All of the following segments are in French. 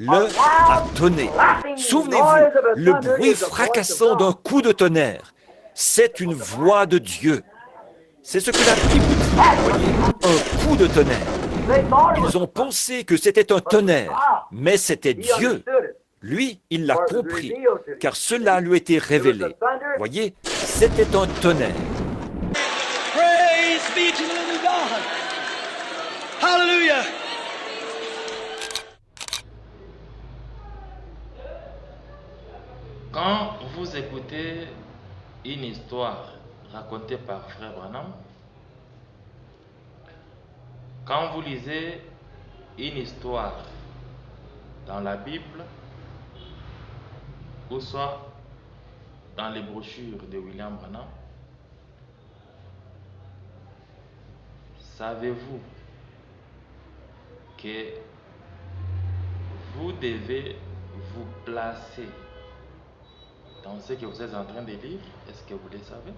le a tonné. Souvenez-vous, le bruit fracassant d'un coup de tonnerre, c'est une voix de Dieu. C'est ce que la Bible dit, voyez, un coup de tonnerre. Ils ont pensé que c'était un tonnerre, mais c'était Dieu. Lui, il l'a compris, car cela lui était révélé. Voyez, c'était un tonnerre. Praise be to the living God. Hallelujah. Quand vous écoutez une histoire racontée par Frère Branham, quand vous lisez une histoire dans la Bible, ou soit dans les brochures de William Branham, savez-vous que vous devez vous placer dans ce que vous êtes en train de lire? Est-ce que vous le savez?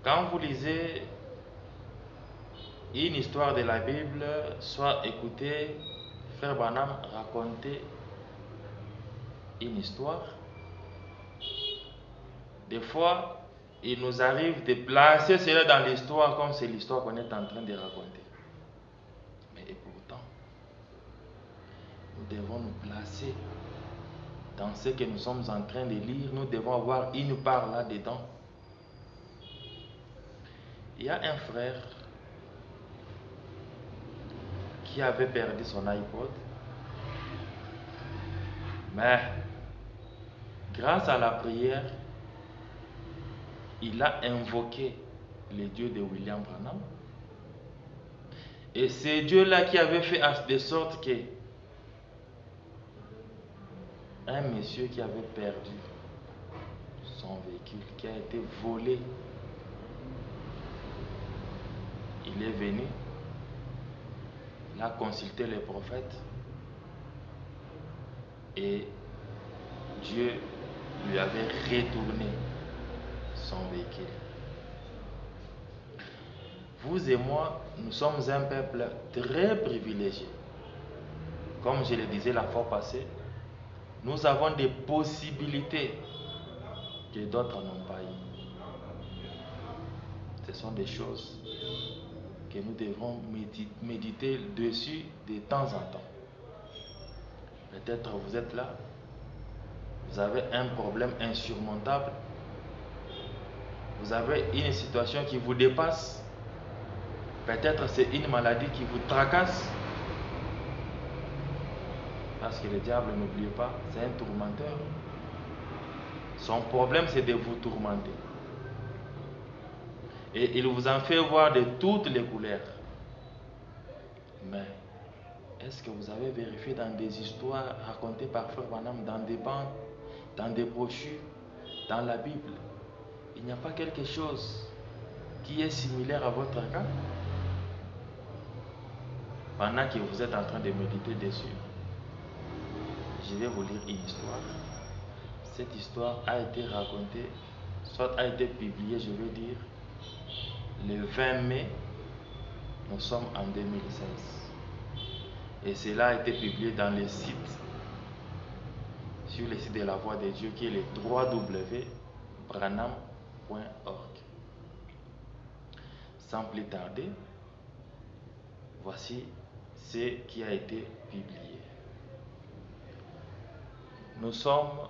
Quand vous lisez une histoire de la Bible, soit écoutez Frère Branham raconter une histoire, des fois, il nous arrive de placer cela dans l'histoire comme c'est l'histoire qu'on est en train de raconter. Mais et pourtant, nous devons nous placer dans ce que nous sommes en train de lire. Nous devons avoir une part là-dedans. Il y a un frère qui avait perdu son iPod, mais grâce à la prière, il a invoqué les dieux de William Branham. Et c'est Dieu-là qui avait fait de sorte que un monsieur qui avait perdu son véhicule, qui a été volé, il est venu, il a consulté les prophètes et Dieu lui avait retourné son véhicule. Vous et moi, nous sommes un peuple très privilégié. Comme je le disais la fois passée, nous avons des possibilités que d'autres n'ont pas eues. Ce sont des choses que nous devrons méditer dessus de temps en temps. Peut-être vous êtes là, vous avez un problème insurmontable, vous avez une situation qui vous dépasse, peut-être c'est une maladie qui vous tracasse, parce que le diable, n'oubliez pas, c'est un tourmenteur. Son problème, c'est de vous tourmenter. Et il vous en fait voir de toutes les couleurs. Mais est-ce que vous avez vérifié dans des histoires racontées par Frère Branham, dans des bandes, dans des brochures, dans la Bible, il n'y a pas quelque chose qui est similaire à votre cas? Pendant que vous êtes en train de méditer dessus, je vais vous lire une histoire. Cette histoire a été racontée, soit a été publiée, je veux dire, le 20 mai, nous sommes en 2016. Et cela a été publié dans le site, sur le site de la Voix de Dieu, qui est le www.branham.org. Sans plus tarder, voici ce qui a été publié. Nous sommes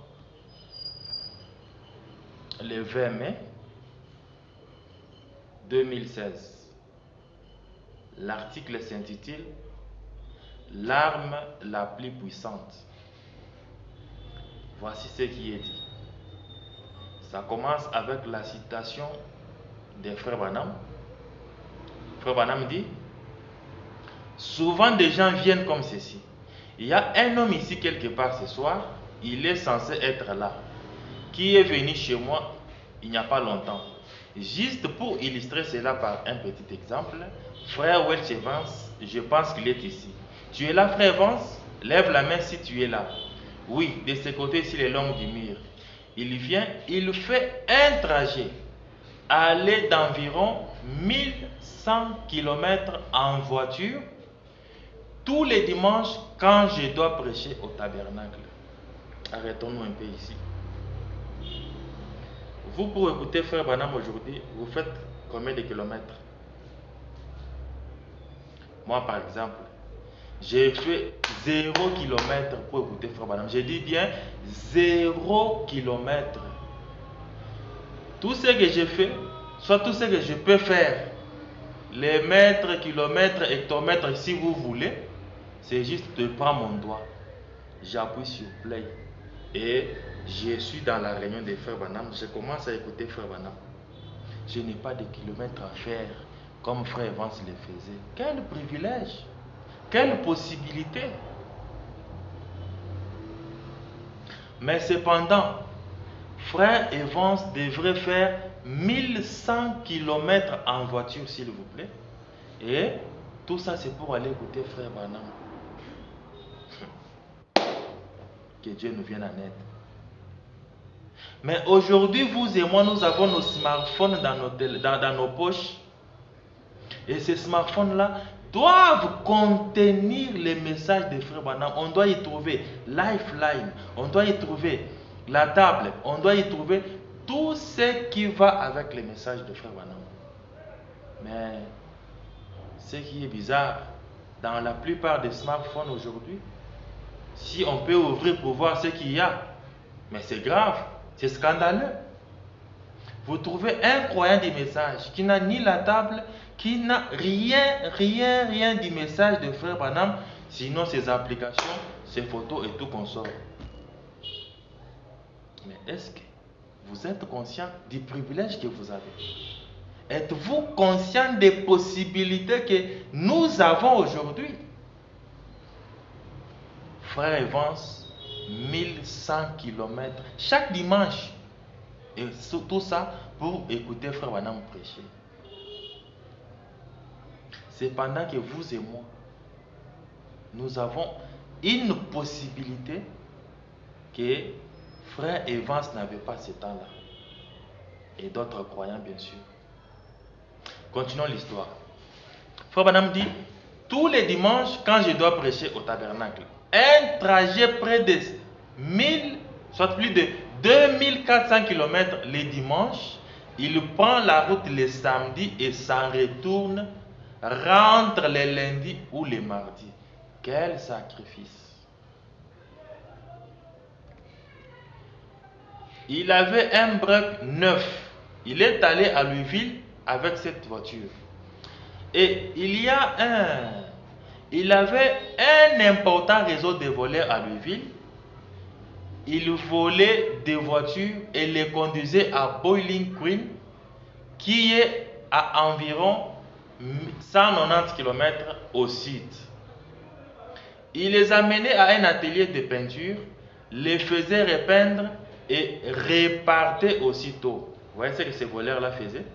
le 20 mai 2016. L'article s'intitule « L'arme la plus puissante ». Voici ce qui est dit. Ça commence avec la citation de Frère Branham. Frère Branham dit: souvent des gens viennent comme ceci. Il y a un homme ici quelque part ce soir, il est censé être là, qui est venu chez moi il n'y a pas longtemps. Juste pour illustrer cela par un petit exemple, frère Welch Evans, je pense qu'il est ici. Tu es là, frère Evans? Lève la main si tu es là. Oui, de ce côté-ci, le long du mur. Il vient, il fait un trajet, aller d'environ 1100 km en voiture, tous les dimanches, quand je dois prêcher au tabernacle, arrêtons-nous un peu ici. Vous, pour écouter Frère Branham aujourd'hui, vous faites combien de kilomètres? Moi, par exemple, j'ai fait 0 km pour écouter Frère Branham. Je dis bien 0 km. Tout ce que j'ai fait, soit tout ce que je peux faire, les mètres, kilomètres, hectomètres, si vous voulez, c'est juste de prendre mon doigt. J'appuie sur play et je suis dans la réunion des Frères Branham. Je commence à écouter Frère Branham. Je n'ai pas de kilomètres à faire comme Frère Evans le faisait. Quel privilège! Quelle possibilité! Mais cependant, Frère Evans devrait faire 1100 km en voiture, s'il vous plaît. Et tout ça, c'est pour aller écouter Frère Branham. Que Dieu nous vienne en aide. Mais aujourd'hui, vous et moi, nous avons nos smartphones dans nos poches. Et ces smartphones-là doivent contenir les messages de Frère Branham. On doit y trouver Lifeline, on doit y trouver la table, on doit y trouver tout ce qui va avec les messages de Frère Branham. Mais ce qui est bizarre, dans la plupart des smartphones aujourd'hui, si on peut ouvrir pour voir ce qu'il y a, mais c'est grave, c'est scandaleux. Vous trouvez un croyant du message qui n'a ni la table, qui n'a rien du message de Frère Branham, sinon ses applications, ses photos et tout qu'on sort. Mais est-ce que vous êtes conscient du privilège que vous avez? Êtes-vous conscient des possibilités que nous avons aujourd'hui? Frère Evans, 1100 km chaque dimanche. Et tout ça pour écouter Frère Branham prêcher. C'est pendant que vous et moi, nous avons une possibilité que Frère Evans n'avait pas ce temps-là. Et d'autres croyants, bien sûr. Continuons l'histoire. Frère Branham dit, tous les dimanches, quand je dois prêcher au tabernacle, un trajet près de 1000, soit plus de 2400 km les dimanches, il prend la route les samedis et s'en retourne, rentre les lundis ou les mardis. Quel sacrifice! Il avait un break neuf. Il est allé à Louisville avec cette voiture. Et il avait un important réseau de voleurs à Louisville. Il volait des voitures et les conduisait à Bowling Green, qui est à environ 190 km au sud. Il les amenait à un atelier de peinture, les faisait repeindre et repartait aussitôt. Vous voyez ce que ces voleurs-là faisaient?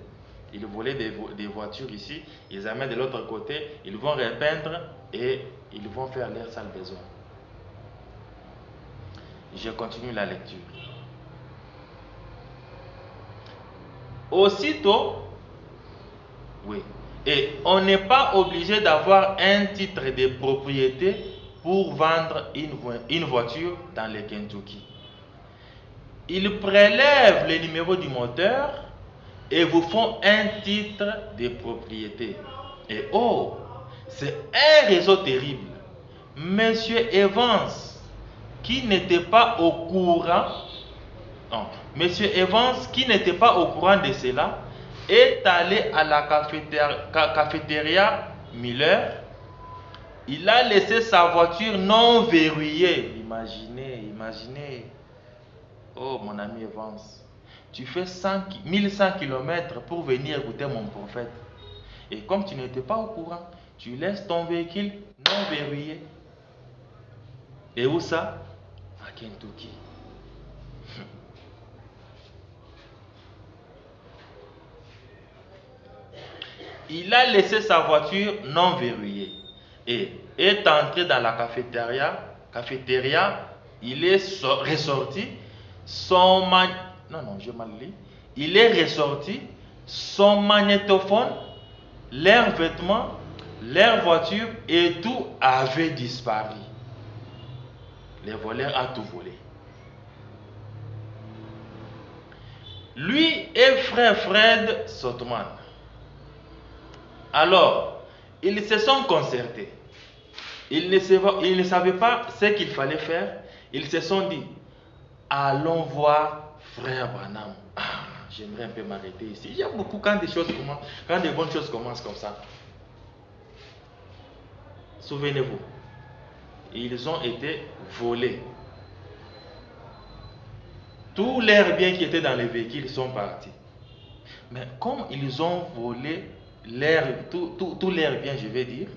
Ils volaient des voitures ici, ils les amènent de l'autre côté, ils vont repeindre et ils vont faire leur sale besoin. Je continue la lecture. Aussitôt, oui, et on n'est pas obligé d'avoir un titre de propriété pour vendre une voiture dans le Kentucky. Ils prélèvent le numéro du moteur et vous font un titre de propriété. Et oh, c'est un réseau terrible. Monsieur Evans, qui n'était pas au courant, non, Monsieur Evans, qui n'était pas au courant de cela, est allé à la cafétéria Miller. Il a laissé sa voiture non verrouillée. Imaginez. Oh mon ami Evans, tu fais 1100 km pour venir écouter mon prophète. Et comme tu n'étais pas au courant, tu laisses ton véhicule non verrouillé. Et où ça? À Kentucky. Il a laissé sa voiture non verrouillée et est entré dans la cafétéria. Il est ressorti. Il est ressorti son magnétophone, leurs vêtements, leur voiture et tout avait disparu. Les voleurs ont tout volé. Lui et frère Fred Sotman. Alors, ils se sont concertés. Ils ne savaient pas ce qu'il fallait faire. Ils se sont dit, allons voir frère Branham. Ah, j'aimerais un peu m'arrêter ici. J'aime beaucoup quand des bonnes choses commencent comme ça. Souvenez-vous, ils ont été volés. Tous leurs biens qui étaient dans les véhicules sont partis. Mais comme ils ont volé tous leurs biens, je vais dire,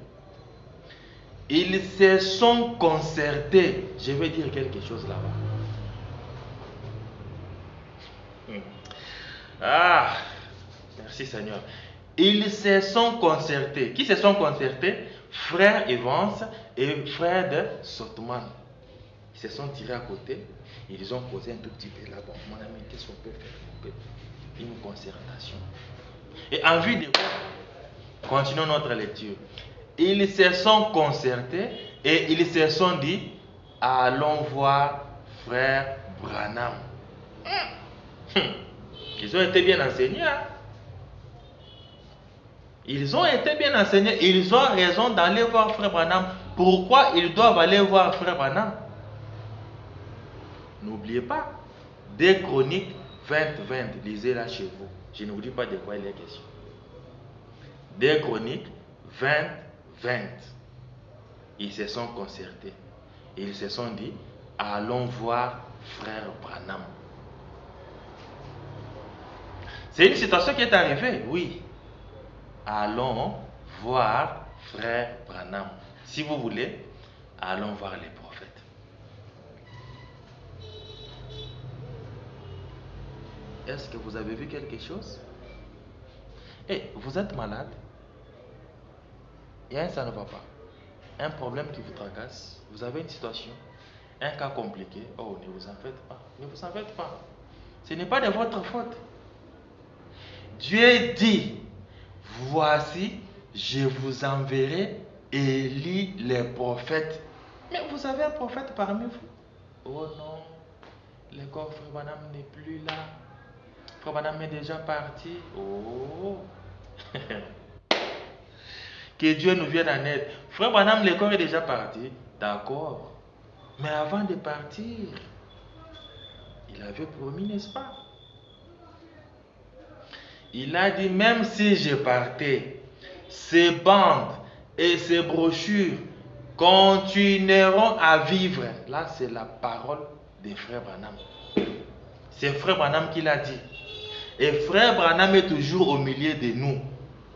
ils se sont concertés. Je vais dire quelque chose là-bas. Ah, merci Seigneur. Ils se sont concertés. Qui se sont concertés? Frère Evans et frère de Sotman. Ils se sont tirés à côté. Ils ont posé un tout petit peu là. Bon, mon ami, qu'est-ce qu'on peut faire? Une concertation. Et en vue de quoi? Continuons notre lecture. Ils se sont concertés et ils se sont dit, allons voir frère Branham. Ils ont été bien enseignés. Hein? Ils ont été bien enseignés. Ils ont raison d'aller voir frère Branham. Pourquoi ils doivent aller voir frère Branham? N'oubliez pas, 2 Chroniques 20-20, lisez-la chez vous. Je ne vous dis pas de quoi il est question. 2 Chroniques 20-20. Ils se sont concertés. Ils se sont dit, allons voir frère Branham. C'est une situation qui est arrivée, oui. Allons voir frère Branham. Si vous voulez, allons voir les prophètes. Est-ce que vous avez vu quelque chose? Vous êtes malade? Et ça ne va pas. Un problème qui vous tracasse. Vous avez une situation. Un cas compliqué. Oh, ne vous en faites pas. Ne vous en faites pas. Ce n'est pas de votre faute. Dieu dit, voici, je vous enverrai Élie les prophètes. Mais vous avez un prophète parmi vous. Oh non, le corps frère Branham n'est plus là. Frère Branham est déjà parti. Oh. Que Dieu nous vienne en aide. Frère Branham, le corps est déjà parti. D'accord. Mais avant de partir, il avait promis, n'est-ce pas? Il a dit, même si je partais, ces bandes et ces brochures continueront à vivre. Là, c'est la parole de frère Branham. C'est frère Branham qui l'a dit. Et frère Branham est toujours au milieu de nous.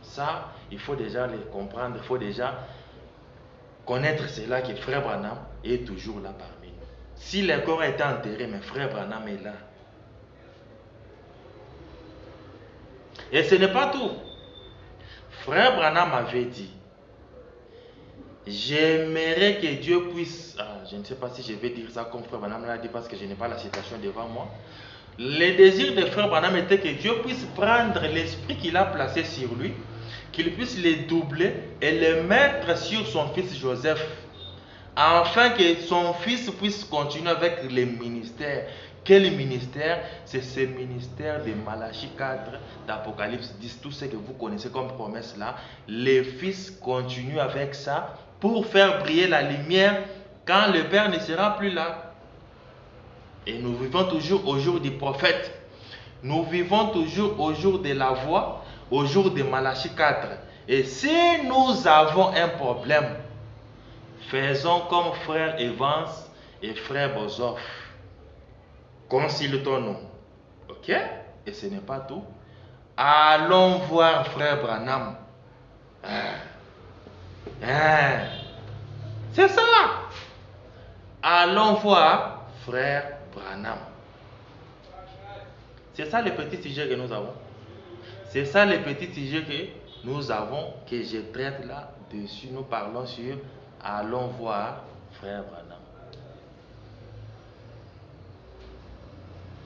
Ça, il faut déjà le comprendre. Il faut déjà connaître cela, que frère Branham est toujours là parmi nous. Si le corps était enterré, mais frère Branham est là. Et ce n'est pas tout. Frère Branham avait dit, j'aimerais que Dieu puisse... je ne sais pas si je vais dire ça comme frère Branham l'a dit parce que je n'ai pas la citation devant moi. Le désir de frère Branham était que Dieu puisse prendre l'esprit qu'il a placé sur lui, qu'il puisse le doubler et le mettre sur son fils Joseph, afin que son fils puisse continuer avec le ministère. Quel ministère? C'est ce ministère de Malachie 4, d'Apocalypse 10, tout ce que vous connaissez comme promesse là. Les fils continuent avec ça pour faire briller la lumière quand le Père ne sera plus là. Et nous vivons toujours au jour du prophète. Nous vivons toujours au jour de la voix, au jour de Malachie 4. Et si nous avons un problème, faisons comme frère Evans et frère Bozoff. Consultons-nous. Ok? Et ce n'est pas tout. Allons voir frère Branham. C'est ça. Allons voir frère Branham. C'est ça le petit sujet que nous avons. C'est ça le petit sujet que nous avons, que je traite là-dessus. Nous parlons sur allons voir frère Branham.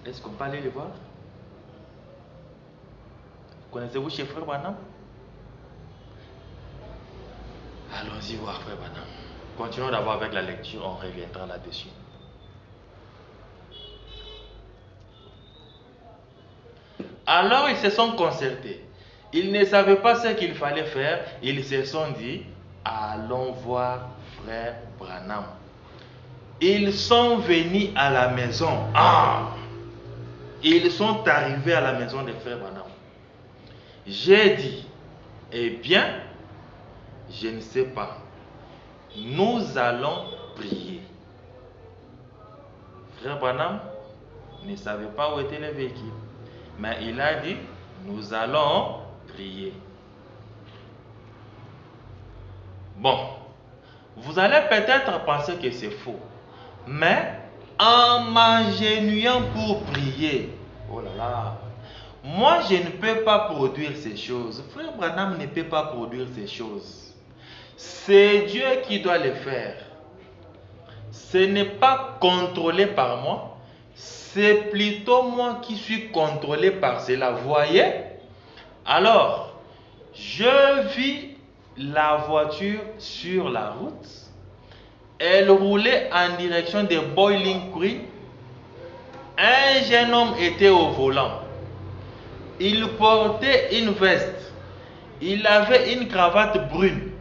Est-ce qu'on peut aller le voir? Connaissez-vous chez frère Branham? Allons-y voir, frère Branham. Continuons d'abord avec la lecture, on reviendra là-dessus. Alors ils se sont concertés. Ils ne savaient pas ce qu'il fallait faire. Ils se sont dit, allons voir frère Branham. Ils sont venus à la maison. Ils sont arrivés à la maison de frère Branham. J'ai dit, eh bien, je ne sais pas. Nous allons prier. Frère Branham ne savait pas où était le véhicule. Mais il a dit, nous allons prier. Bon, vous allez peut-être penser que c'est faux. Mais en m'agenouillant pour prier, oh là là, moi je ne peux pas produire ces choses. Frère Branham ne peut pas produire ces choses. C'est Dieu qui doit les faire. Ce n'est pas contrôlé par moi. C'est plutôt moi qui suis contrôlé par cela. Voyez? Alors, je vis la voiture sur la route. Elle roulait en direction de Boiling Creek. Un jeune homme était au volant. Il portait une veste. Il avait une cravate brune.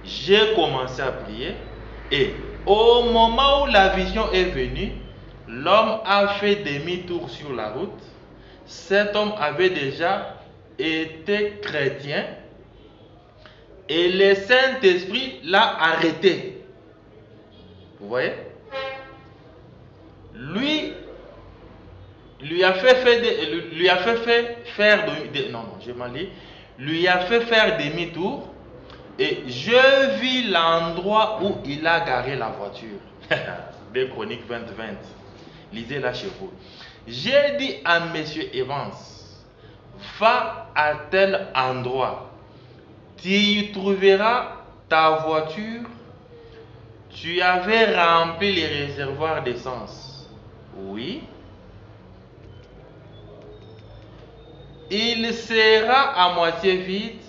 J'ai commencé à prier et au moment où la vision est venue, l'homme a fait demi-tour sur la route. Cet homme avait déjà été chrétien et le Saint-Esprit l'a arrêté. Vous voyez? Lui a fait faire demi-tour et je vis l'endroit où il a garé la voiture. 2 Chroniques 20-20. Lisez-la chez vous. J'ai dit à M. Evans, va à tel endroit. Tu y trouveras ta voiture. Tu avais rempli les réservoirs d'essence. Oui. Il sera à moitié vide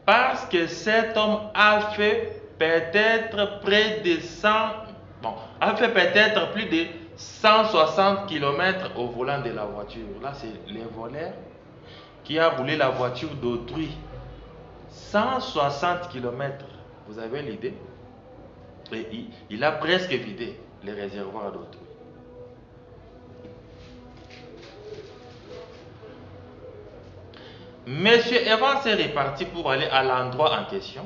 parce que cet homme a fait peut-être plus de 160 km au volant de la voiture. Là, c'est le voleur qui a roulé la voiture d'autrui. 160 km. Vous avez l'idée? Et il a presque vidé les réservoirs d'autrui. Monsieur Evans est reparti pour aller à l'endroit en question.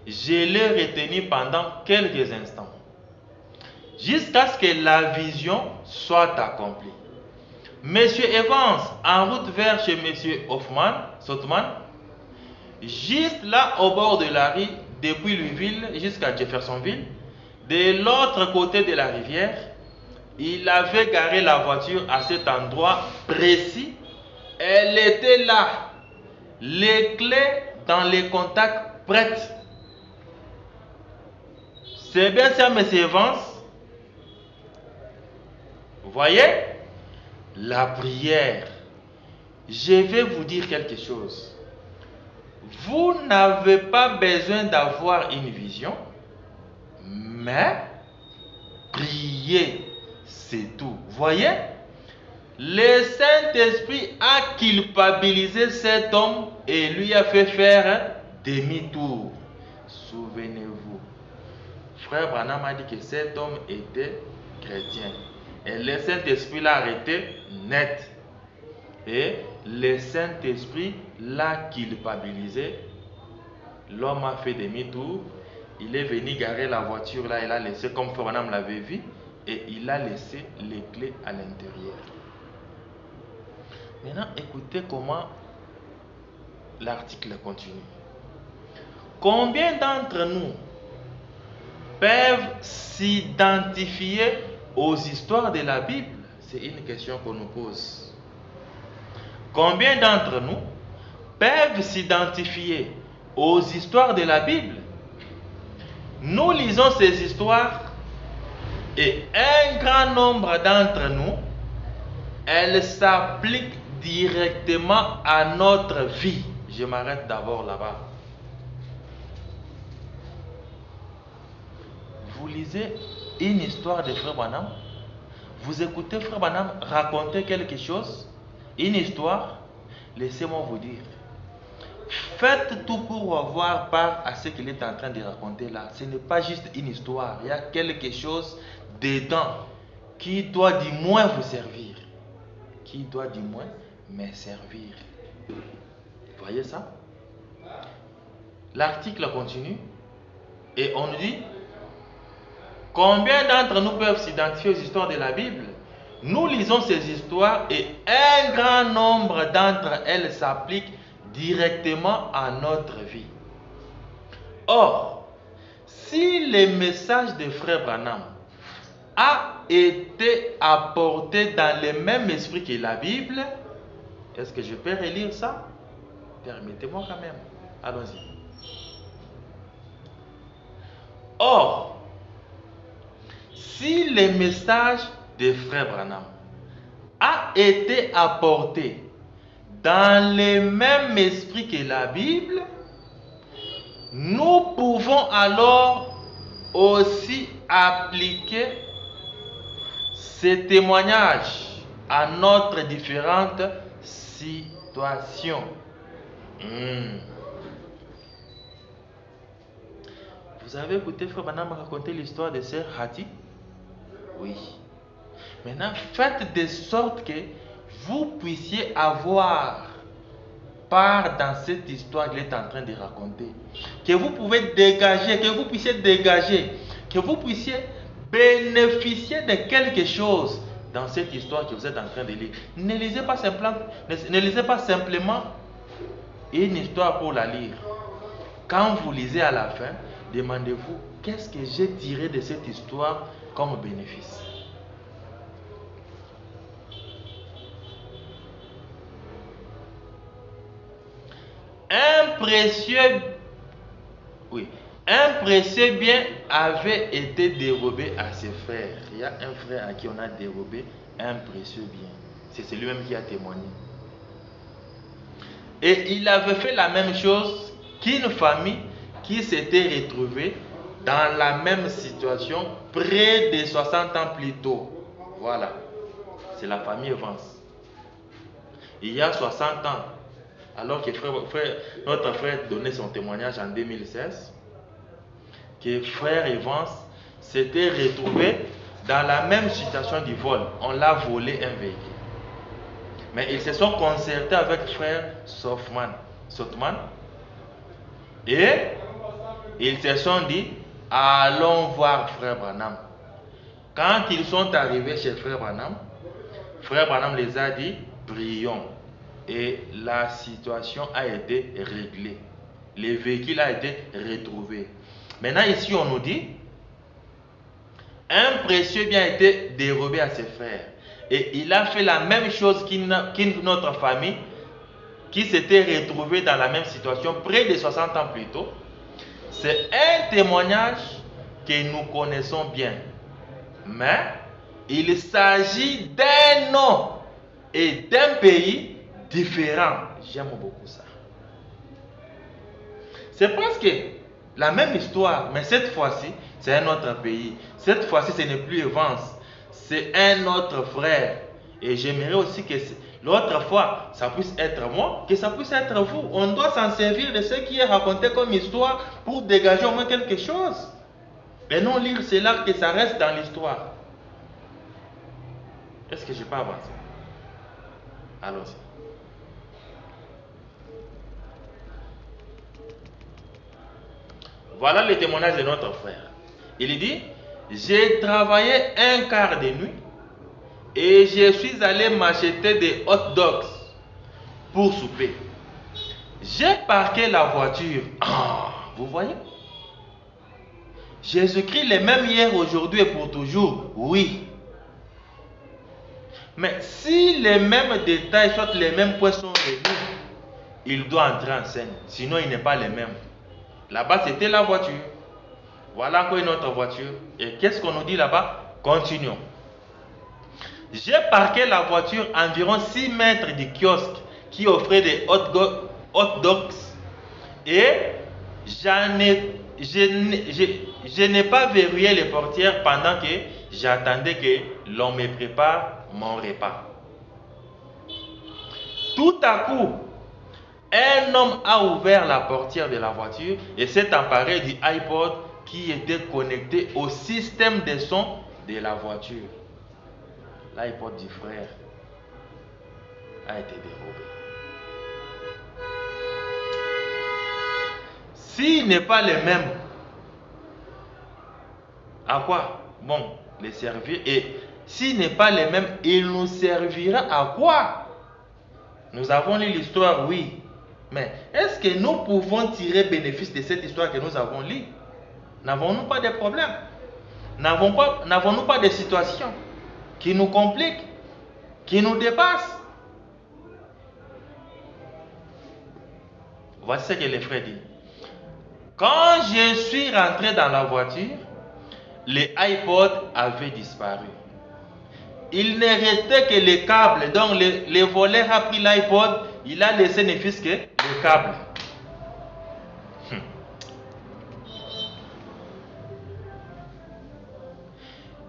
Je l'ai retenu pendant quelques instants, jusqu'à ce que la vision soit accomplie. Monsieur Evans, en route vers chez Monsieur Sothman, juste là au bord de la rue, depuis Louisville jusqu'à Jeffersonville, de l'autre côté de la rivière, il avait garé la voiture à cet endroit précis. Elle était là, les clés dans les contacts prêtes. C'est bien ça, M. Evans. Vous voyez? La prière. Je vais vous dire quelque chose. Vous n'avez pas besoin d'avoir une vision, mais prier, c'est tout. Vous voyez? Le Saint-Esprit a culpabilisé cet homme et lui a fait faire un demi-tour. Souvenez-vous. Frère Branham a dit que cet homme était chrétien. Et le Saint-Esprit l'a arrêté net. Et le Saint-Esprit l'a culpabilisé. L'homme a fait demi-tour. Il est venu garer la voiture là. Il a laissé, comme Frère Branham l'avait vu, et il a laissé les clés à l'intérieur. Maintenant, écoutez comment l'article continue. Combien d'entre nous peuvent s'identifier aux histoires de la Bible? C'est une question qu'on nous pose. Combien d'entre nous peuvent s'identifier aux histoires de la Bible? Nous lisons ces histoires et un grand nombre d'entre nous, elles s'appliquent directement à notre vie. Je m'arrête d'abord là-bas. vous lisez une histoire de Frère Branham, vous écoutez Frère Branham raconter quelque chose, une histoire, laissez-moi vous dire, faites tout pour avoir part à ce qu'il est en train de raconter là. Ce n'est pas juste une histoire, il y a quelque chose dedans qui doit du moins vous servir. Qui doit du moins me servir. Voyez ça? L'article continue et on nous dit combien d'entre nous peuvent s'identifier aux histoires de la Bible? Nous lisons ces histoires et un grand nombre d'entre elles s'appliquent directement à notre vie. Or, si le message de Frère Branham a été apporté dans le même esprit que la Bible, est-ce que je peux relire ça? Permettez-moi quand même. Allons-y. Or, si le message de Frère Branham a été apporté dans le même esprit que la Bible, nous pouvons alors aussi appliquer ces témoignages à notre différentes situations. Vous avez écouté Frère Branham raconter l'histoire de Sœur Hattie? Oui. Maintenant, faites de sorte que vous puissiez avoir part dans cette histoire qu'il est en train de raconter. Que vous pouvez dégager, que vous puissiez dégager, que vous puissiez bénéficier de quelque chose dans cette histoire que vous êtes en train de lire. Ne lisez pas simplement une histoire pour la lire. Quand vous lisez à la fin, demandez-vous qu'est-ce que j'ai tiré de cette histoire comme bénéfice. Un précieux bien avait été dérobé à ses frères. Il y a un frère à qui on a dérobé un précieux bien. C'est celui-même qui a témoigné. Et il avait fait la même chose qu'une famille qui s'était retrouvée dans la même situation près de 60 ans plus tôt. Voilà. C'est la famille Evans. Il y a 60 ans, alors que notre frère donnait son témoignage en 2016, que frère Evans s'était retrouvé dans la même situation du vol. On l'a volé un véhicule. Mais ils se sont concertés avec frère Sothmann. Et ils se sont dit, allons voir frère Branham. Quand ils sont arrivés chez frère Branham les a dit, prions. Et la situation a été réglée. Le véhicule a été retrouvé. Maintenant ici on nous dit, un précieux bien a été dérobé à ses frères. Et il a fait la même chose qu'une autre famille qui s'était retrouvée dans la même situation près de 60 ans plus tôt. C'est un témoignage que nous connaissons bien. Mais il s'agit d'un nom et d'un pays différents. J'aime beaucoup ça. C'est presque la même histoire, mais cette fois-ci, c'est un autre pays. Cette fois-ci, ce n'est plus Evans, c'est un autre frère. Et j'aimerais aussi que l'autre fois, ça puisse être moi, que ça puisse être vous. On doit s'en servir de ce qui est raconté comme histoire pour dégager au moins quelque chose. Et non lire cela, que ça reste dans l'histoire. Est-ce que je peux avancer? Allons-y. Voilà le témoignage de notre frère. Il dit, j'ai travaillé un quart de nuit et je suis allé m'acheter des hot dogs pour souper. J'ai parqué la voiture. Vous voyez? Jésus-Christ le même hier, aujourd'hui et pour toujours. Oui. Mais si les mêmes détails, soit les mêmes points sont réunis, il doit entrer en scène. Sinon, il n'est pas le même. Là-bas, c'était la voiture. Voilà encore une autre voiture. Et qu'est-ce qu'on nous dit là-bas? Continuons. J'ai parqué la voiture environ 6 mètres du kiosque qui offrait des hot dogs. Et je n'ai pas verrouillé les portières pendant que j'attendais que l'on me prépare mon repas. Tout à coup, un homme a ouvert la portière de la voiture et s'est emparé du iPod qui était connecté au système de son de la voiture. L'iPod du frère a été dérobé. S'il n'est pas le même, à quoi bon les servir? Et s'il n'est pas le même, il nous servira à quoi? Nous avons lu l'histoire, oui. Mais est-ce que nous pouvons tirer bénéfice de cette histoire que nous avons lue? N'avons-nous pas de problèmes? N'avons-nous pas de situations qui nous compliquent, qui nous dépassent? Voici ce que les frères disent. Quand je suis rentré dans la voiture, l'iPod avait disparu. Il ne restait que les câbles. Donc le voleur a pris l'iPod, il a laissé ne fût-ce que le câble.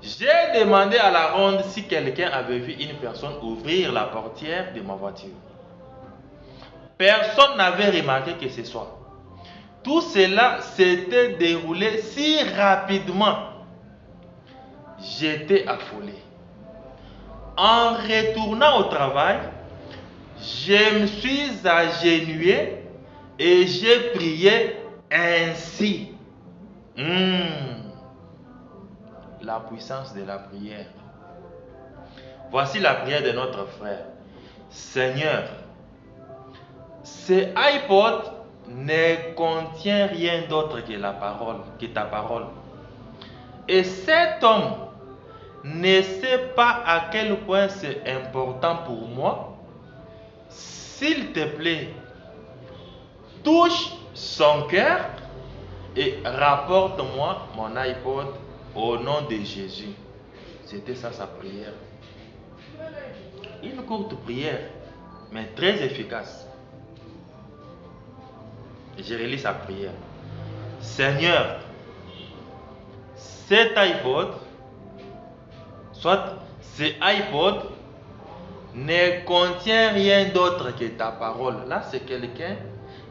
J'ai demandé à la ronde si quelqu'un avait vu une personne ouvrir la portière de ma voiture. Personne n'avait remarqué que ce soit. Tout cela s'était déroulé si rapidement. J'étais affolé. En retournant au travail, je me suis agenouillé et j'ai prié ainsi. La puissance de la prière. Voici la prière de notre frère. Seigneur, ce iPod ne contient rien d'autre que la parole, que ta parole. Et cet homme ne sait pas à quel point c'est important pour moi. S'il te plaît, touche son cœur et rapporte-moi mon iPod au nom de Jésus. C'était ça sa prière. Une courte prière, mais très efficace. Je relis sa prière. Seigneur, cet iPod, soit ce iPod, ne contient rien d'autre que ta parole. Là, c'est quelqu'un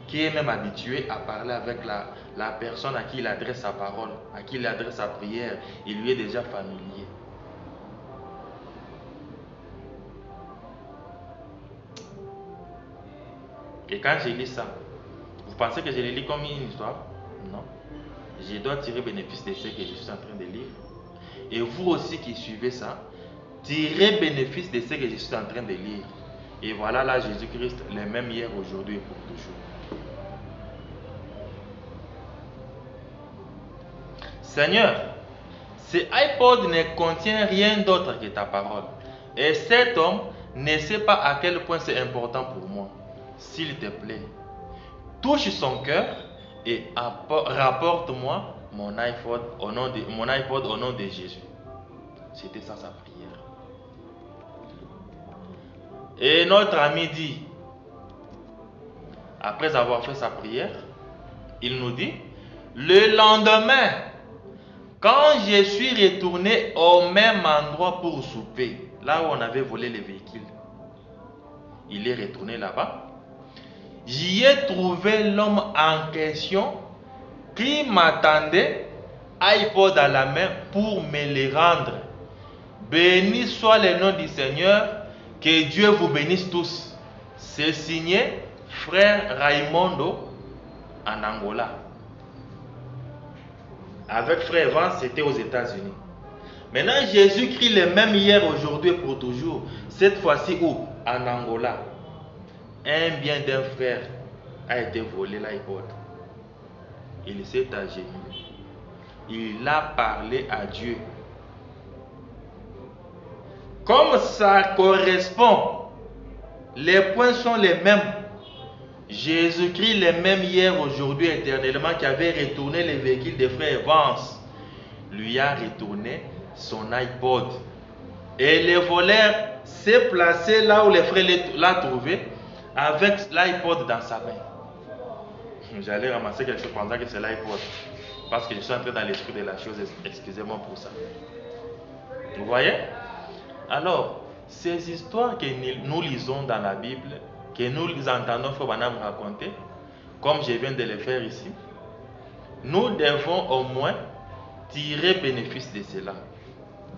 qui est même habitué à parler avec la personne à qui il adresse sa parole, à qui il adresse sa prière. Il lui est déjà familier. Et quand je lis ça, vous pensez que je le lis comme une histoire? Non. Je dois tirer bénéfice de ce que je suis en train de lire. Et vous aussi qui suivez ça, tirez bénéfice de ce que je suis en train de lire. Et voilà là Jésus-Christ, le même hier, aujourd'hui et pour toujours. Seigneur, ce iPod ne contient rien d'autre que ta parole. Et cet homme ne sait pas à quel point c'est important pour moi. S'il te plaît, touche son cœur et rapporte-moi mon iPod au nom de Jésus. C'était ça sa prière. Et notre ami dit, après avoir fait sa prière, il nous dit, le lendemain, quand je suis retourné au même endroit pour souper, là où on avait volé les véhicules, il est retourné là-bas. J'y ai trouvé l'homme en question qui m'attendait, iPod à la main, pour me les rendre. Béni soit le nom du Seigneur, que Dieu vous bénisse tous. C'est signé Frère Raimondo en Angola. Avec Frère Evans, c'était aux États-Unis. Maintenant, Jésus-Christ le même hier, aujourd'hui et pour toujours. Cette fois-ci où? En Angola. Un bien d'un frère a été volé l'iPod. Il s'est agenouillé. Il a parlé à Dieu. Comme ça correspond, les points sont les mêmes. Jésus-Christ, le même hier, aujourd'hui, éternellement, qui avait retourné les véhicules des frères Evans, lui a retourné son iPod. Et le voleur s'est placé là où le frère l'a trouvé, avec l'iPod dans sa main. J'allais ramasser quelque chose pendant que c'est l'iPod. Parce que je suis entré dans l'esprit de la chose, excusez-moi pour ça. Vous voyez? Alors, ces histoires que nous lisons dans la Bible, que nous entendons Frère Branham raconter, comme je viens de le faire ici, nous devons au moins tirer bénéfice de cela.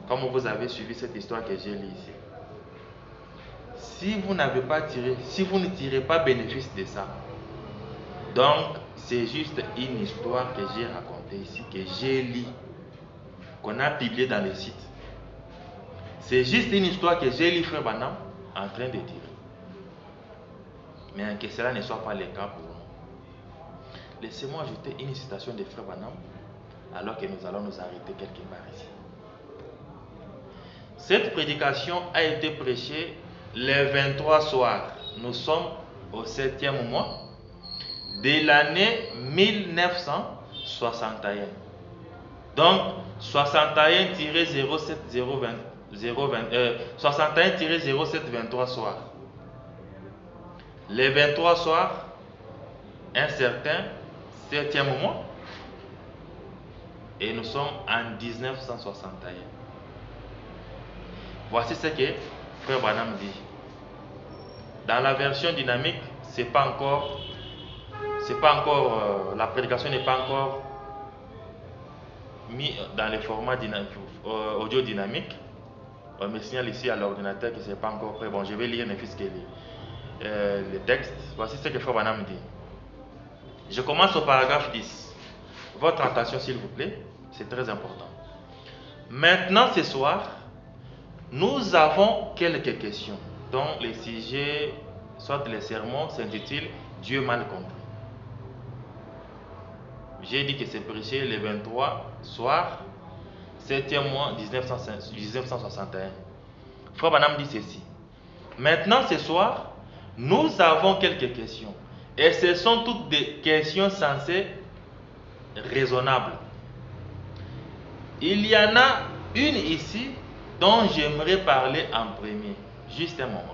Comme vous avez suivi cette histoire que j'ai lue ici. Si vous n'avez pas tiré, si vous ne tirez pas bénéfice de ça, donc c'est juste une histoire que j'ai racontée ici, que j'ai lue, qu'on a publiée dans les sites. C'est juste une histoire que j'ai lue Frère Branham en train de dire. Mais que cela ne soit pas le cas pour nous. Laissez-moi ajouter une citation de Frère Branham alors que nous allons nous arrêter quelque part ici. Cette prédication a été prêchée le 23 soir. Nous sommes au 7e mois de l'année 1961. Donc 61-07-23 soir. Le 23 soir, un certain 7e mois, et nous sommes en 1961. Voici ce que Frère Branham dit. Dans la version dynamique, la prédication n'est pas encore mise dans le format audio dynamique. On me signale ici à l'ordinateur que ce n'est pas encore prêt. Bon, je vais lire ne fût-ce que le texte. Voici ce que Frère Branham dit. Je commence au paragraphe 10. Votre attention, s'il vous plaît, c'est très important. Maintenant, ce soir, nous avons quelques questions dont le sujet, soit le sermon, s'intitule Dieu mal compris. J'ai dit que c'est prêché le 23 soir, 7e mois 1961. Frère Branham dit ceci. Maintenant, ce soir, nous avons quelques questions. Et ce sont toutes des questions censées raisonnables. Il y en a une ici dont j'aimerais parler en premier. Juste un moment.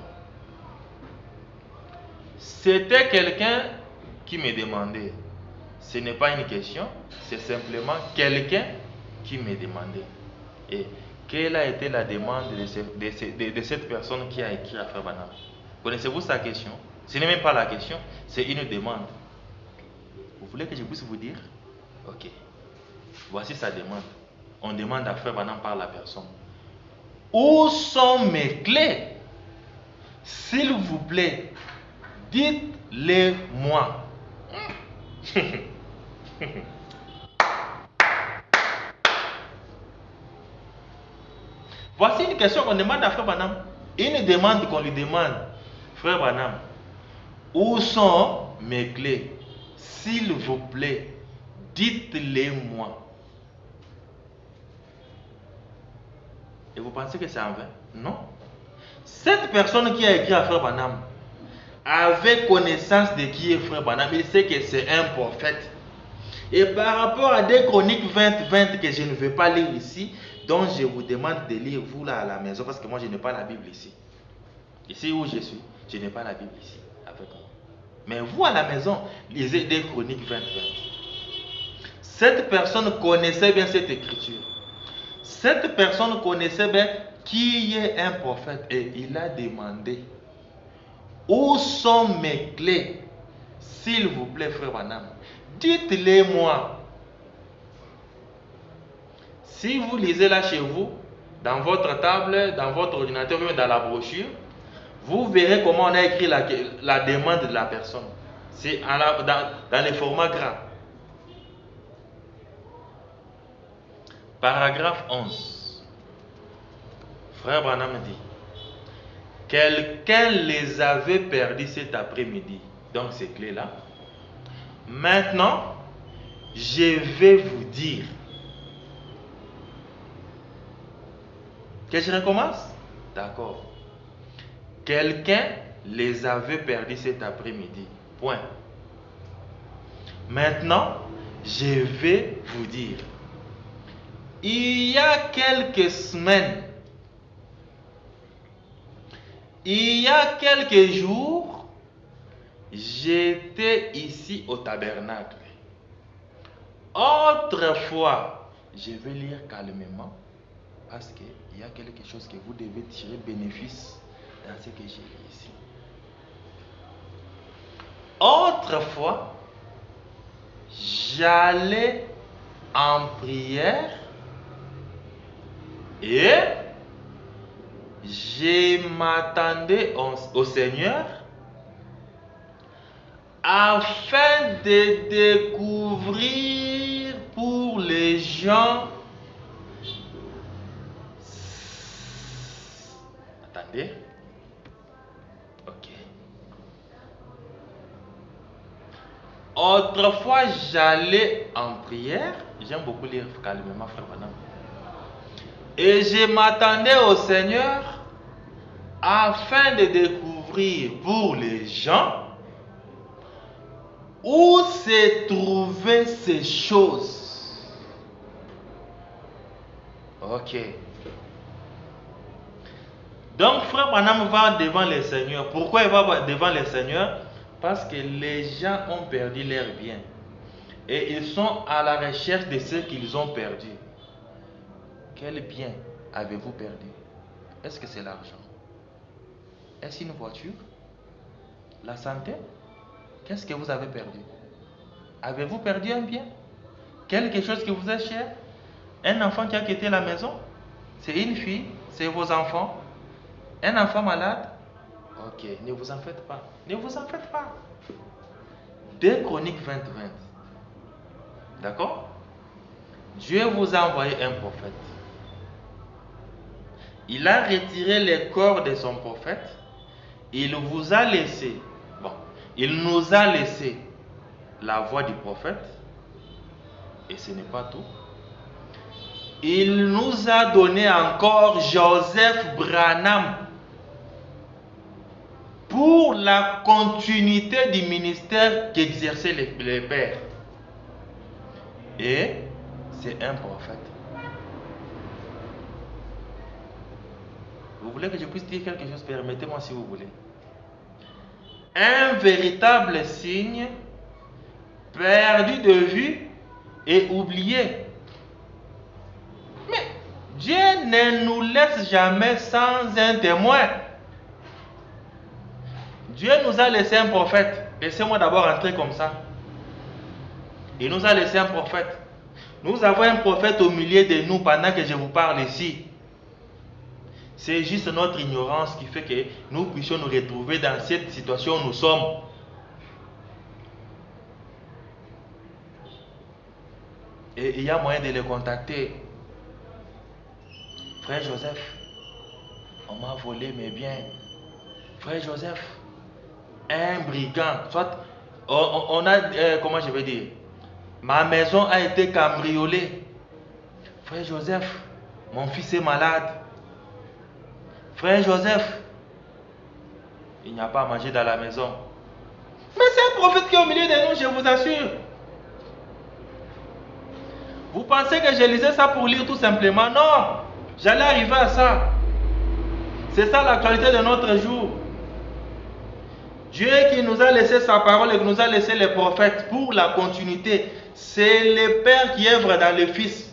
C'était quelqu'un qui me demandait. Ce n'est pas une question, c'est simplement quelqu'un qui me demandait. Et quelle a été la demande de cette personne qui a écrit à Frère Branham? Connaissez-vous sa question? Ce n'est même pas la question, c'est une demande. Vous voulez que je puisse vous dire? Ok. Voici sa demande. On demande à Frère Branham par la personne. Où sont mes clés? S'il vous plaît, dites-les-moi. Voici une question qu'on demande à Frère Branham. Une demande qu'on lui demande. Frère Branham, où sont mes clés? S'il vous plaît, dites-les-moi. Et vous pensez que c'est en vain? Non. Cette personne qui a écrit à Frère Branham avait connaissance de qui est Frère Branham. Il sait que c'est un prophète. Et par rapport à des chroniques 20 que je ne vais pas lire ici, donc je vous demande de lire vous là à la maison, parce que moi je n'ai pas la Bible ici. Ici où je suis, je n'ai pas la Bible ici avec moi. Mais vous à la maison, lisez des chroniques 20. Cette personne connaissait bien cette écriture. Cette personne connaissait bien qui est un prophète et il a demandé: où sont mes clés? S'il vous plaît, Frère Branham, dites-les-moi. Si vous lisez là chez vous, dans votre table, dans votre ordinateur, même dans la brochure, vous verrez comment on a écrit la demande de la personne. C'est dans le format gras. Paragraphe 11. Frère Branham dit: quelqu'un les avait perdus cet après-midi. Donc ces clés-là. Maintenant, je vais vous dire. Que je recommence? D'accord. Quelqu'un les avait perdus cet après-midi. Point. Maintenant, je vais vous dire. Il y a quelques semaines, il y a quelques jours, j'étais ici au tabernacle. Autrefois, je vais lire calmement parce qu'il y a quelque chose que vous devez tirer bénéfice dans ce que j'ai lu ici. Autrefois, j'allais en prière et je m'attendais au Seigneur afin de découvrir pour les gens. Attendez. Ok. Autrefois, j'allais en prière. J'aime beaucoup lire calmement, frère Branham. Et je m'attendais au Seigneur afin de découvrir pour les gens où se trouvaient ces choses. Ok. Donc, frère Branham va devant le Seigneur. Pourquoi il va devant le Seigneur? Parce que les gens ont perdu leur bien. Et ils sont à la recherche de ce qu'ils ont perdu. Quel bien avez-vous perdu? Est-ce que c'est l'argent? Est-ce une voiture? La santé? Qu'est-ce que vous avez perdu? Avez-vous perdu un bien? Quelque chose qui vous est cher? Un enfant qui a quitté la maison? C'est une fille? C'est vos enfants? Un enfant malade? Ok, ne vous en faites pas. Ne vous en faites pas. 2 Chroniques 20-20. D'accord? Dieu vous a envoyé un prophète. Il a retiré les corps de son prophète. Il vous a laissé. Bon, il nous a laissé la voix du prophète. Et ce n'est pas tout. Il nous a donné encore Joseph Branham pour la continuité du ministère qu'exerçaient les pères. Et c'est un prophète. Vous voulez que je puisse dire quelque chose? Permettez-moi si vous voulez. Un véritable signe perdu de vue et oublié. Mais Dieu ne nous laisse jamais sans un témoin. Dieu nous a laissé un prophète. Laissez-moi d'abord entrer comme ça. Il nous a laissé un prophète. Nous avons un prophète au milieu de nous pendant que je vous parle ici. C'est juste notre ignorance qui fait que nous puissions nous retrouver dans cette situation où nous sommes. Et il y a moyen de les contacter. Frère Joseph, on m'a volé mes biens. Frère Joseph, un brigand, soit on a, comment je vais dire, ma maison a été cambriolée. Frère Joseph, mon fils est malade. Frère Joseph, il n'y a pas à manger dans la maison. Mais c'est un prophète qui est au milieu de nous, je vous assure. Vous pensez que je lisais ça pour lire tout simplement? Non, j'allais arriver à ça. C'est ça l'actualité de notre jour. Dieu qui nous a laissé sa parole et qui nous a laissé les prophètes pour la continuité. C'est le Père qui œuvre dans le Fils.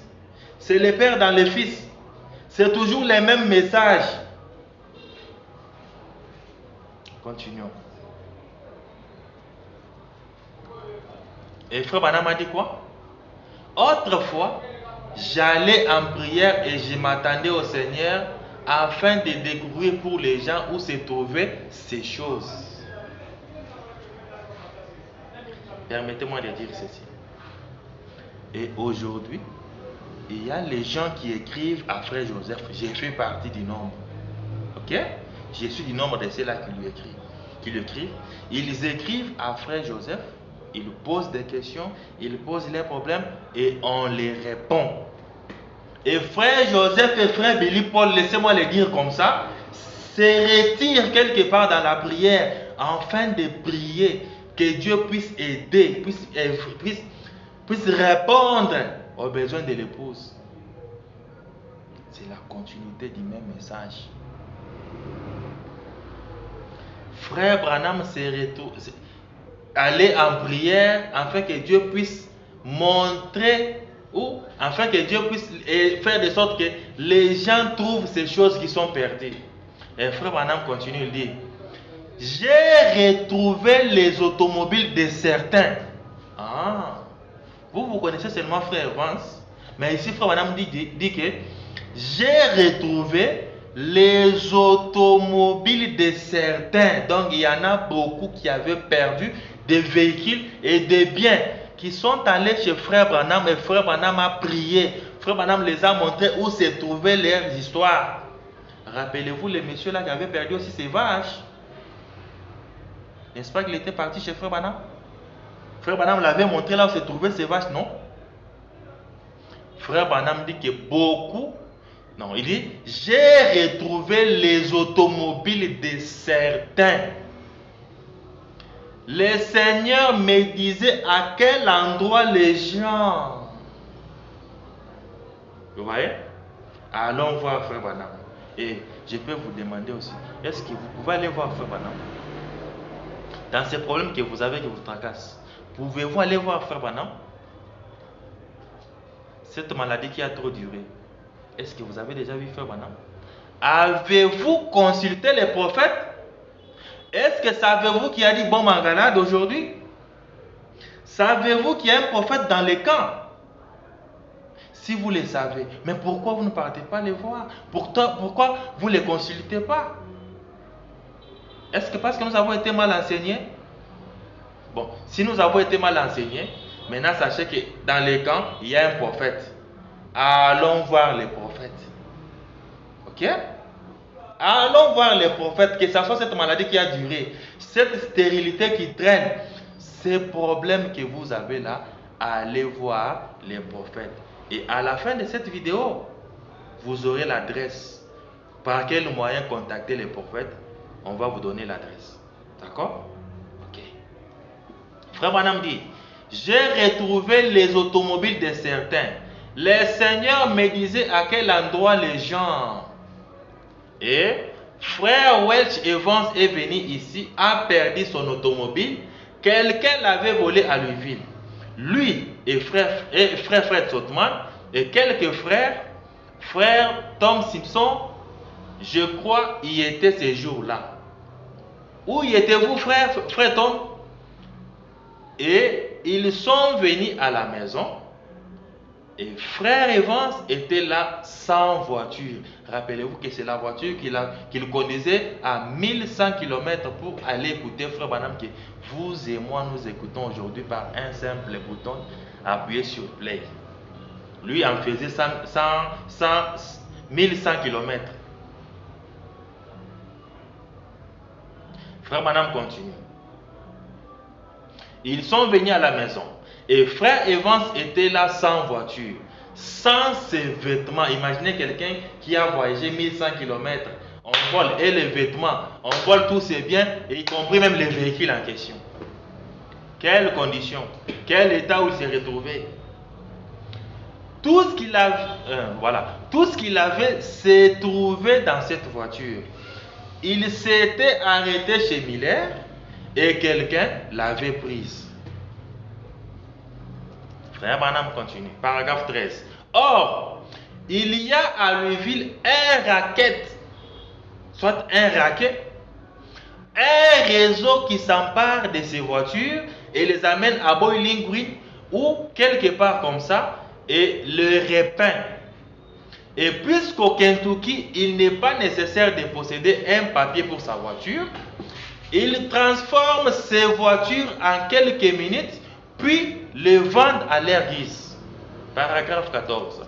C'est le Père dans le Fils. C'est toujours les mêmes messages. Continuons. Et frère Branham a dit quoi? Autrefois, j'allais en prière et je m'attendais au Seigneur afin de découvrir pour les gens où se trouvaient ces choses. Permettez-moi de dire ceci. Et aujourd'hui, il y a les gens qui écrivent à frère Joseph. J'ai fait partie du nombre. Ok? Je suis du nombre de ceux-là qui lui écrivent. Ils écrivent à frère Joseph. Ils posent des questions, ils posent leurs problèmes et on les répond. Et frère Joseph et frère Billy Paul, laissez-moi le dire comme ça, se retirent quelque part dans la prière afin de prier que Dieu puisse aider, puisse répondre aux besoins de l'épouse. C'est la continuité du même message. Frère Branham se retourne. Aller en prière afin que Dieu puisse montrer ou afin que Dieu puisse faire de sorte que les gens trouvent ces choses qui sont perdues. Et frère Branham continue, il dit, j'ai retrouvé les automobiles de certains. Ah, vous connaissez seulement frère Vance, mais ici frère Branham dit que j'ai retrouvé les automobiles de certains. Donc il y en a beaucoup qui avaient perdu des véhicules et des biens, qui sont allés chez frère Branham et frère Branham a prié. Frère Branham les a montré où se trouvaient leurs histoires. Rappelez-vous les messieurs là qui avaient perdu aussi ses vaches. N'est-ce pas qu'il était parti chez frère Branham? Frère Branham l'avait montré là où se trouvaient ses vaches, non? Frère Branham dit que beaucoup, non, il dit, j'ai retrouvé les automobiles de certains. Le Seigneur me disait à quel endroit les gens. Vous voyez? Allons voir frère Branham. Et je peux vous demander aussi, est-ce que vous pouvez aller voir frère Branham? Dans ces problèmes que vous avez qui vous tracassent, pouvez-vous aller voir frère Branham? Cette maladie qui a trop duré, est-ce que vous avez déjà vu frère Branham? Avez-vous consulté les prophètes? Est-ce que savez-vous qu'il y a du bon manganade aujourd'hui? Savez-vous qu'il y a un prophète dans les camps? Si vous le savez, mais pourquoi vous ne partez pas les voir? Pourquoi vous ne les consultez pas? Est-ce que parce que nous avons été mal enseignés? Bon, si nous avons été mal enseignés, maintenant sachez que dans les camps, il y a un prophète. Allons voir les prophètes. Ok? Allons voir les prophètes, que ce soit cette maladie qui a duré, cette stérilité qui traîne, ces problèmes que vous avez là, allez voir les prophètes. Et à la fin de cette vidéo, vous aurez l'adresse. Par quel moyen contacter les prophètes? On va vous donner l'adresse. D'accord? Ok. Frère Branham dit, j'ai retrouvé les automobiles de certains. Le Seigneur me disait à quel endroit les gens. Et frère Welch Evans est venu ici, a perdu son automobile. Quelqu'un l'avait volé à Louisville. Lui et frère Fred Sotman et quelques frères, frère Tom Simpson, je crois, y étaient ces jours-là. Où y étiez-vous, frère Tom? Et ils sont venus à la maison. Et frère Evans était là sans voiture. Rappelez-vous que c'est la voiture qu'il conduisait à 1100 km pour aller écouter frère Branham, que vous et moi nous écoutons aujourd'hui par un simple bouton appuyé sur play. Lui en faisait 1100 km. Frère Branham continue. Ils sont venus à la maison. Et frère Evans était là sans voiture, sans ses vêtements. Imaginez quelqu'un qui a voyagé 1100 km. On vole et les vêtements, on vole tous ses biens, y compris même les véhicules en question. Quelles conditions, quel état où il s'est retrouvé. Tout ce qu'il avait s'est trouvé dans cette voiture. Il s'était arrêté chez Miller et quelqu'un l'avait prise. Frère Branham continue. Paragraphe 13. Or, il y a à Louisville un racket, soit un racket, un réseau qui s'empare de ces voitures et les amène à Bowling Green ou quelque part comme ça et le repeint. Et puisqu'au Kentucky, il n'est pas nécessaire de posséder un papier pour sa voiture, il transforme ces voitures en quelques minutes puis les vendent à leur guise. Paragraphe 14.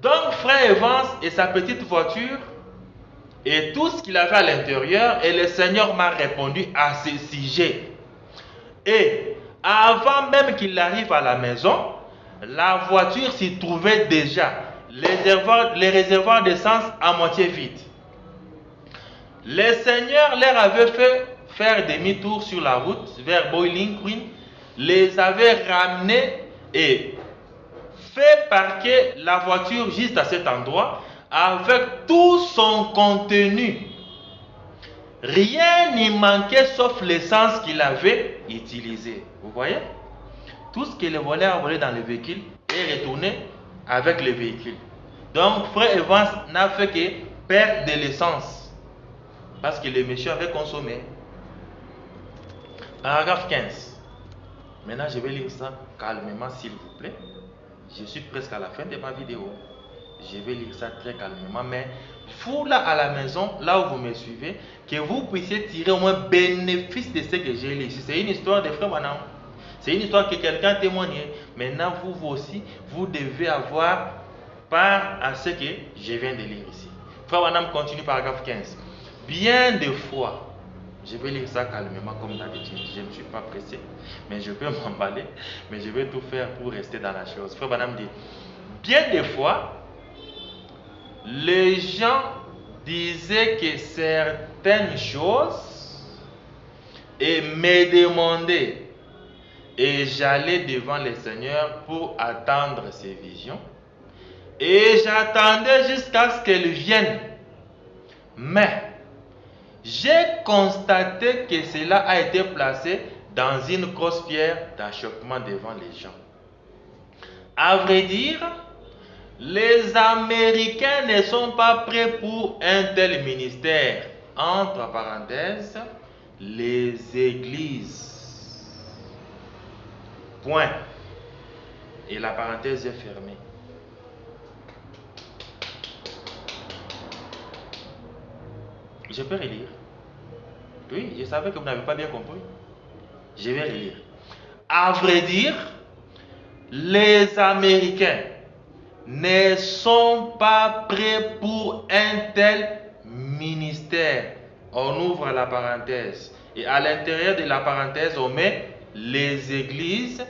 Donc frère Evans et sa petite voiture et tout ce qu'il avait à l'intérieur, et le Seigneur m'a répondu à ce sujet. Et avant même qu'il arrive à la maison, la voiture s'y trouvait déjà, les réservoirs d'essence à moitié vides. Le Seigneur leur avait fait faire demi-tour sur la route vers Bowling Green, les avait ramenés et fait parquer la voiture juste à cet endroit avec tout son contenu. Rien n'y manquait sauf l'essence qu'il avait utilisée. Vous voyez? tout ce que le voleur a volé dans le véhicule est retourné avec le véhicule. Donc, frère Evans n'a fait que perdre de l'essence parce que le monsieur avait consommé. Paragraphe 15. Maintenant, je vais lire ça calmement, s'il vous plaît. Je suis presque à la fin de ma vidéo. Je vais lire ça très calmement, mais vous là à la maison, là où vous me suivez, que vous puissiez tirer au moins bénéfice de ce que j'ai lu ici. C'est une histoire de frère Branham. C'est une histoire que quelqu'un a témoigné. Maintenant, vous aussi, vous devez avoir part à ce que je viens de lire ici. Frère Branham continue, paragraphe 15. Bien des fois, je vais lire ça calmement comme d'habitude. Je ne suis pas pressé, mais je peux m'emballer, mais je vais tout faire pour rester dans la chose. Frère Branham dit, bien des fois, les gens disaient que certaines choses et me demandaient, et j'allais devant le Seigneur pour attendre ces visions, et j'attendais jusqu'à ce qu'elles viennent. Mais j'ai constaté que cela a été placé dans une grosse pierre d'achoppement devant les gens. À vrai dire, les Américains ne sont pas prêts pour un tel ministère. Entre parenthèses, les églises. Point. Et la parenthèse est fermée. Je peux relire. Oui, je savais que vous n'avez pas bien compris. Je vais relire. À vrai dire, les Américains ne sont pas prêts pour un tel ministère. On ouvre la parenthèse. Et à l'intérieur de la parenthèse, on met les églises.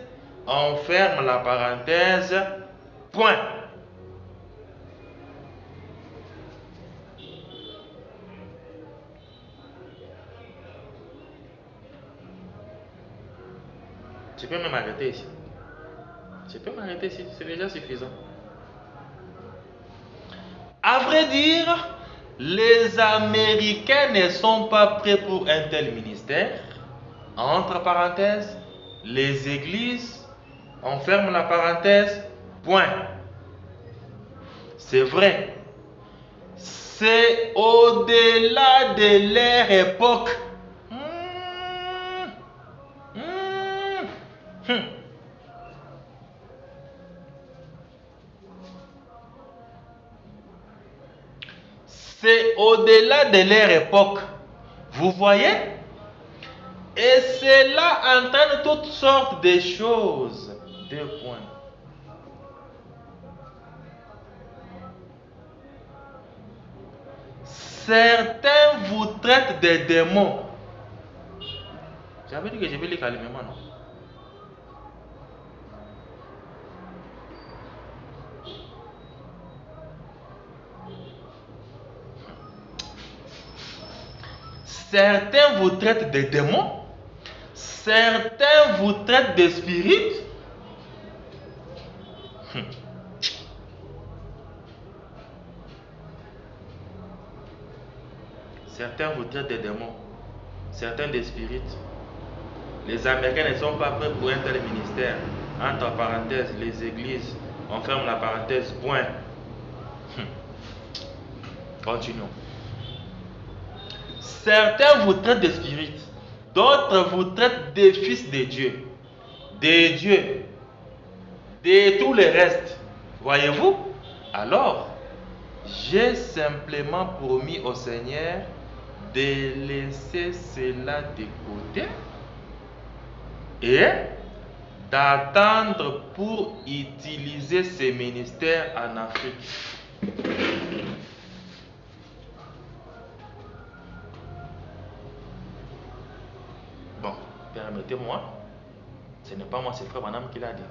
On ferme la parenthèse. Point. Je peux même m'arrêter ici. Je peux m'arrêter ici, c'est déjà suffisant. À vrai dire, les Américains ne sont pas prêts pour un tel ministère. Entre parenthèses, les églises, on ferme la parenthèse, point. C'est vrai. C'est au-delà de leur époque. C'est au-delà de leur époque. Vous voyez? Et cela entraîne toutes sortes de choses. Deux points. Certains vous traitent de démons. J'avais dit que je vais lire calmement, non? Certains vous traitent de démons. Certains vous traitent de spirites. Certains vous traitent de démons. Certains de spirites. Les Américains ne sont pas prêts pour un tel ministère. Entre parenthèses, les églises. On ferme la parenthèse, point. Continuons. Certains vous traitent de spirites. D'autres vous traitent de fils de Dieu. De Dieu. De tout le reste. Voyez-vous? Alors, j'ai simplement promis au Seigneur de laisser cela de côté et d'attendre pour utiliser ces ministères en Afrique. Bon, permettez-moi, ce n'est pas moi, c'est Frère Branham qui l'a dit.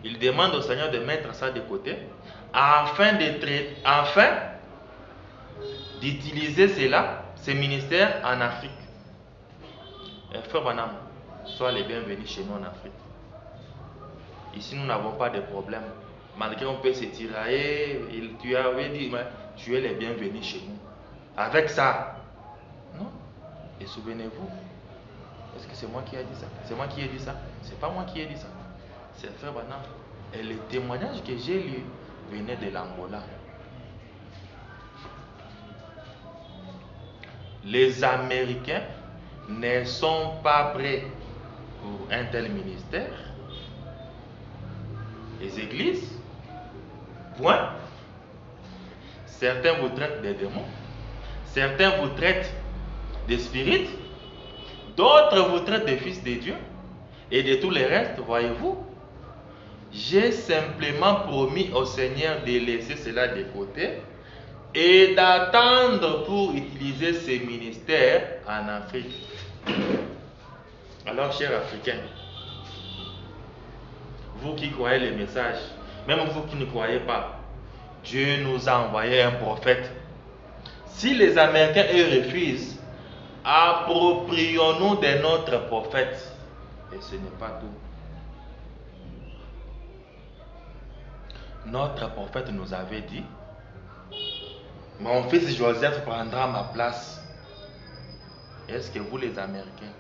Il demande au Seigneur de mettre ça de côté afin d'utiliser cela, ces ministères en Afrique. Frère Branham, sois les bienvenus chez nous en Afrique. Ici, nous n'avons pas de problème. Malgré qu'on peut se tirailler, tu avais dit, mais tu es les bienvenus chez nous. Avec ça, non? Et souvenez-vous, Est-ce que c'est moi qui ai dit ça? C'est moi qui ai dit ça? C'est pas moi qui ai dit ça. C'est Frère Branham. Et le témoignage que j'ai lu venait de l'Angola. Les Américains ne sont pas prêts pour un tel ministère. Les églises, point. Certains vous traitent des démons, certains vous traitent des spirites, d'autres vous traitent des fils de Dieu, et de tous les restes, voyez-vous. J'ai simplement promis au Seigneur de laisser cela de côté et d'attendre pour utiliser ces ministères en Afrique. Alors, chers Africains, vous qui croyez les messages, même vous qui ne croyez pas, Dieu nous a envoyé un prophète. Si les Américains eux refusent, approprions-nous de notre prophète. Et ce n'est pas tout. Notre prophète nous avait dit, mon fils Joseph prendra ma place. Est-ce que vous les Américains,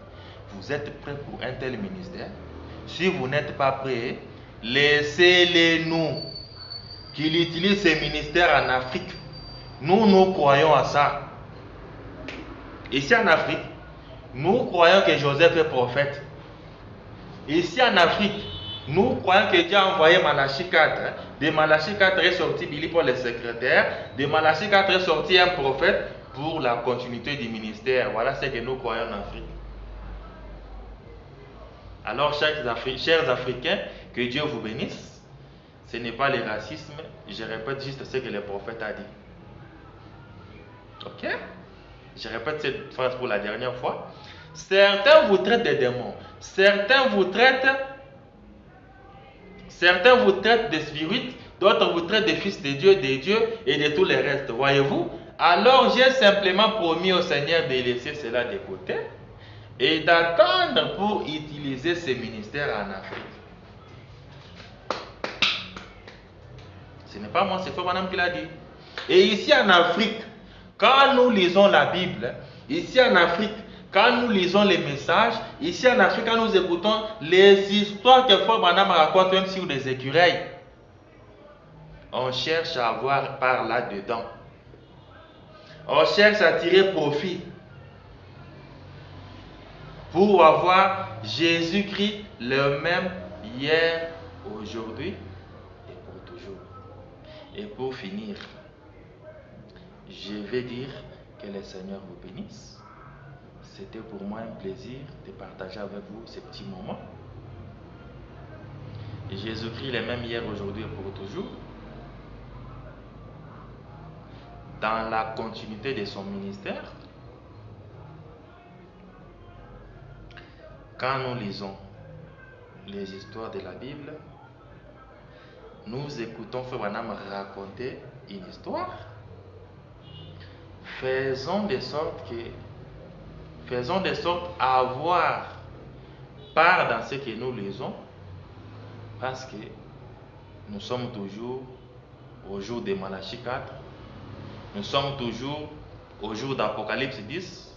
vous êtes prêts pour un tel ministère? Si vous n'êtes pas prêts, laissez-les nous, qu'il utilise ces ministères en Afrique. Nous croyons à ça. Ici en Afrique, nous croyons que Joseph est prophète. Ici en Afrique, nous croyons que Dieu a envoyé Malachie 4. De Malachie 4 est sorti Billy pour les secrétaires. De Malachie 4 est sorti un prophète pour la continuité du ministère. Voilà ce que nous croyons en Afrique. Alors, chers Africains, que Dieu vous bénisse. Ce n'est pas le racisme. Je répète juste ce que le prophète a dit. Ok? Je répète cette phrase pour la dernière fois. Certains vous traitent de démons. Certains vous traitent de spirites. D'autres vous traitent de fils de Dieu et de tous les restes. Voyez-vous? Alors j'ai simplement promis au Seigneur de laisser cela de côté et d'attendre pour utiliser ces ministères en Afrique. Ce n'est pas moi, c'est Frère Branham qui l'a dit. Et ici en Afrique, quand nous lisons la Bible, ici en Afrique, quand nous lisons les messages, ici en Afrique, quand nous écoutons les histoires que Frère Branham raconte, même sur des écureuils, on cherche à avoir par là-dedans. On cherche à tirer profit pour avoir Jésus-Christ le même hier, aujourd'hui et pour toujours. Et pour finir, je vais dire que le Seigneur vous bénisse. C'était pour moi un plaisir de partager avec vous ces petits moments. Jésus-Christ le même hier, aujourd'hui et pour toujours. Dans la continuité de son ministère, quand nous lisons les histoires de la Bible, nous écoutons Frère Branham raconter une histoire. Faisons de sorte à avoir part dans ce que nous lisons, parce que nous sommes toujours au jour de Malachie 4, nous sommes toujours au jour d'Apocalypse 10.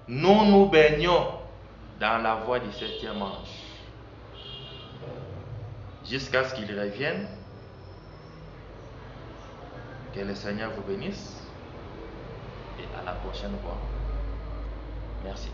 Nous nous baignons dans la voie du 7e ange jusqu'à ce qu'il revienne. Que le Seigneur vous bénisse et à la prochaine fois. Merci.